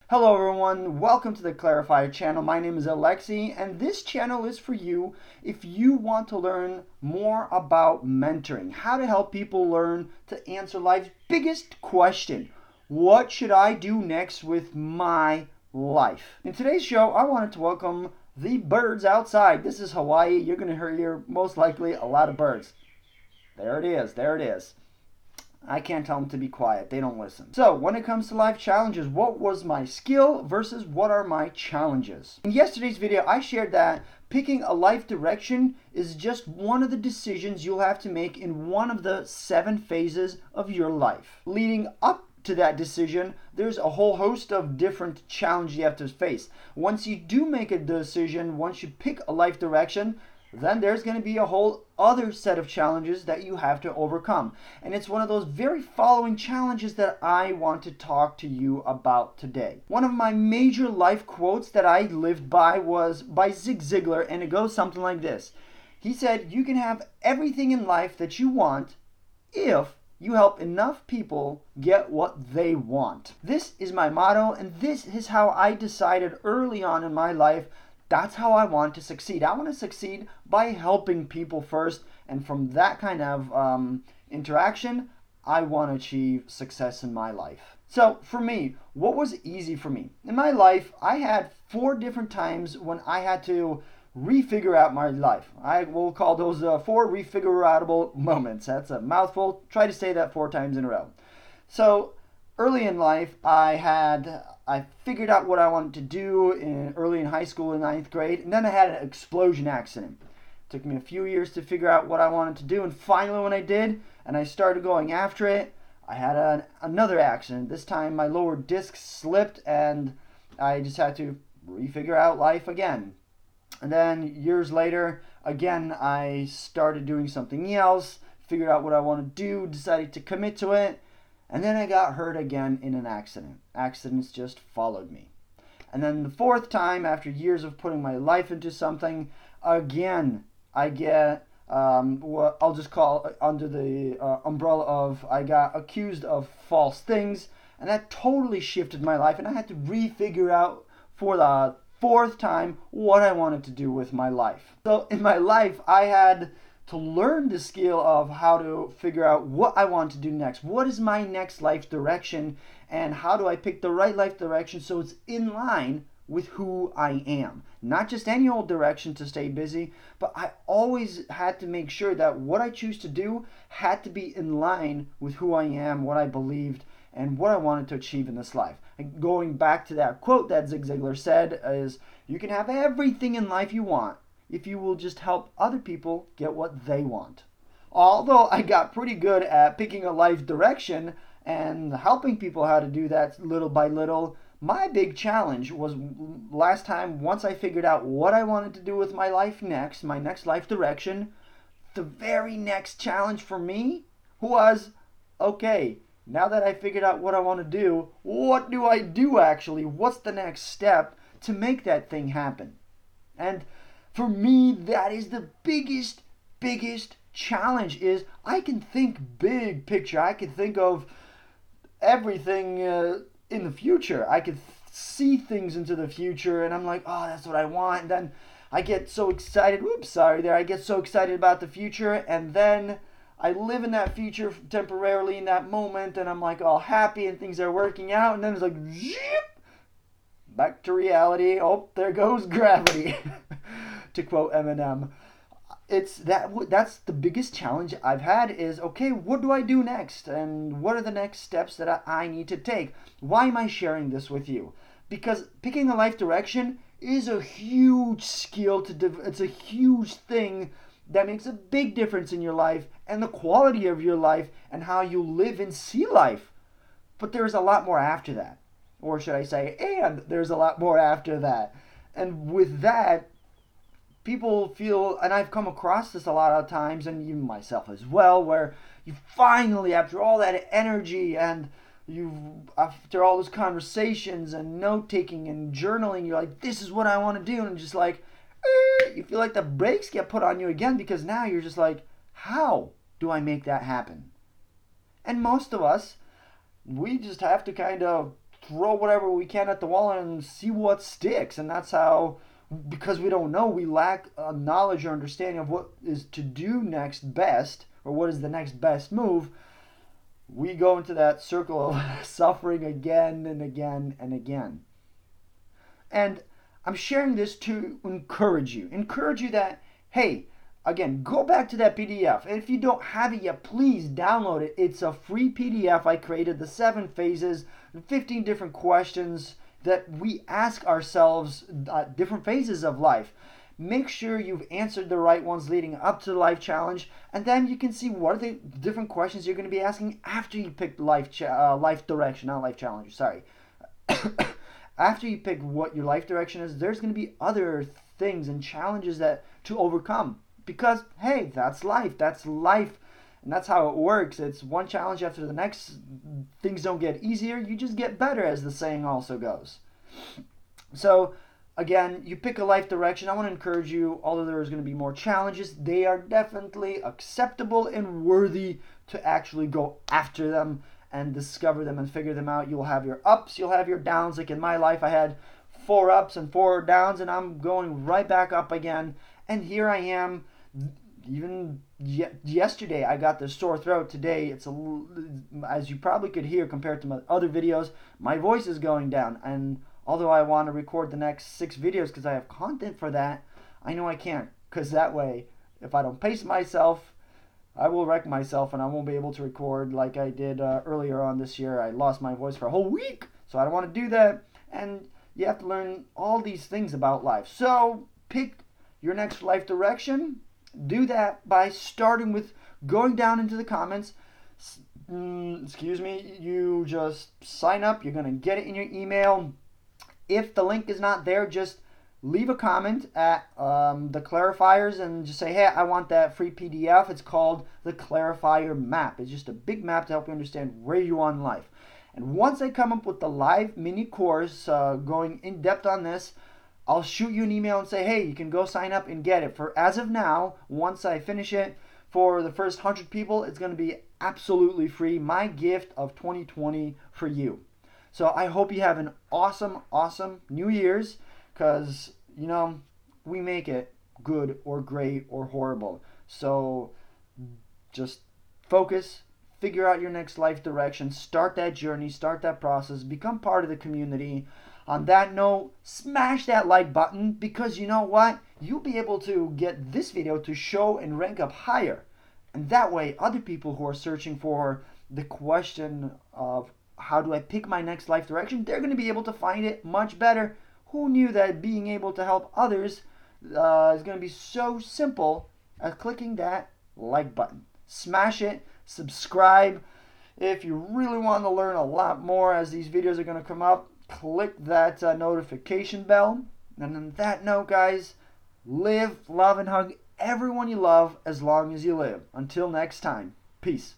Hello everyone, welcome to the Clarifier channel. My name is Alexi and this channel is for you if you want to learn more about mentoring, how to help people learn to answer life's biggest question. What should I do next with my life? In today's show, I wanted to welcome the birds outside. This is Hawaii. You're going to hear most likely a lot of birds. There it is, there it is. I can't tell them to be quiet. They don't listen. So, when it comes to life challenges, what was my skill versus what are my challenges? In yesterday's video, I shared that picking a life direction is just one of the decisions you'll have to make in one of the 7 phases of your life. Leading up to that decision, there's a whole host of different challenges you have to face. Once you do make a decision, once you pick a life direction, then there's going to be a whole other set of challenges that you have to overcome. And it's one of those very following challenges that I want to talk to you about today. One of my major life quotes that I lived by was by Zig Ziglar, and it goes something like this. He said, "You can have everything in life that you want if you help enough people get what they want." This is my motto, and this is how I decided early on in my life that's how I want to succeed. I want to succeed by helping people first, and from that kind of interaction, I want to achieve success in my life. So for me, what was easy for me? In my life, I had 4 different times when I had to refigure out my life. I will call those 4 refigureable moments. That's a mouthful. Try to say that 4 times in a row. So early in life, I figured out what I wanted to do early in high school in 9th grade, and then I had an explosion accident. It took me a few years to figure out what I wanted to do, and finally when I did, and I started going after it, I had another accident. This time my lower disc slipped, and I just had to refigure out life again. And then years later, again, I started doing something else, figured out what I want to do, decided to commit to it, and then I got hurt again in an accident. Accidents just followed me. And then the 4th time, after years of putting my life into something, again, I get what I'll just call under the umbrella of I got accused of false things, and that totally shifted my life, and I had to refigure out for the 4th time what I wanted to do with my life. So in my life, I had to learn the skill of how to figure out what I want to do next. What is my next life direction, and how do I pick the right life direction so it's in line with who I am? Not just any old direction to stay busy, but I always had to make sure that what I choose to do had to be in line with who I am, what I believed, and what I wanted to achieve in this life. And going back to that quote that Zig Ziglar said is, "You can have everything in life you want if you will just help other people get what they want." Although I got pretty good at picking a life direction and helping people how to do that little by little, my big challenge was last time, once I figured out what I wanted to do with my life next, my next life direction, the very next challenge for me was, okay, now that I figured out what I want to do, what do I do actually? What's the next step to make that thing happen? And for me, that is the biggest challenge is I can think big picture. I can think of everything in the future. I could see things into the future, and I'm like, oh, that's what I want. And then I get so excited. I get so excited about the future, and then I live in that future temporarily in that moment, and I'm like all happy and things are working out, and then it's like, zip, back to reality. Oh, there goes gravity. To quote Eminem. That's the biggest challenge I've had is, okay, what do I do next? And what are the next steps that I need to take? Why am I sharing this with you? Because picking a life direction is a huge skill it's a huge thing that makes a big difference in your life and the quality of your life and how you live and see life. But there's a lot more after that. Or should I say, and there's a lot more after that. And with that, people feel, and I've come across this a lot of times, and even myself as well, where you finally, after all that energy and after all those conversations and note taking and journaling, you're like, this is what I want to do, and just like, you feel like the brakes get put on you again because now you're just like, how do I make that happen? And most of us, we just have to kind of throw whatever we can at the wall and see what sticks. And that's how, because we don't know, we lack knowledge or understanding of what is to do next best, or what is the next best move. We go into that circle of suffering again and again and again. And I'm sharing this to encourage you that, hey, again, go back to that PDF. And if you don't have it yet, please download it. It's a free PDF I created, the 7 phases, 15 different questions that we ask ourselves at different phases of life. Make sure you've answered the right ones leading up to the life challenge, and then you can see what are the different questions you're going to be asking after you pick life direction, not life challenge, sorry. After you pick what your life direction is, there's going to be other things and challenges that to overcome. Because, hey, that's life, and that's how it works. It's one challenge after the next. Things don't get easier, you just get better, as the saying also goes. So, again, you pick a life direction. I want to encourage you, although there's going to be more challenges, they are definitely acceptable and worthy to actually go after them and discover them and figure them out. You'll have your ups, you'll have your downs. Like in my life, I had 4 ups and 4 downs, and I'm going right back up again. And here I am. Even yesterday, I got this sore throat. Today, as you probably could hear compared to my other videos, my voice is going down. And although I want to record the next 6 videos because I have content for that, I know I can't. Because that way, if I don't pace myself, I will wreck myself and I won't be able to record like I did earlier on this year. I lost my voice for a whole week, so I don't want to do that. And you have to learn all these things about life. So pick your next life direction. Do that by starting with going down into the comments. You just sign up. You're going to get it in your email. If the link is not there, just leave a comment at the clarifiers and just say, hey, I want that free PDF. It's called the Clarifier Map. It's just a big map to help you understand where you are in life. And once I come up with the live mini course going in depth on this, I'll shoot you an email and say, hey, you can go sign up and get it. For as of now, once I finish it, for the first 100 people, it's going to be absolutely free. My gift of 2020 for you. So I hope you have an awesome, awesome New Year's, because, we make it good or great or horrible. So just focus, figure out your next life direction, start that journey, start that process, become part of the community. On that note, smash that like button, because you know what? You'll be able to get this video to show and rank up higher. And that way, other people who are searching for the question of how do I pick my next life direction, they're going to be able to find it much better. Who knew that being able to help others is going to be so simple as clicking that like button? Smash it, subscribe. If you really want to learn a lot more as these videos are going to come up, click that notification bell. And on that note, guys, live, love, and hug everyone you love as long as you live. Until next time, peace.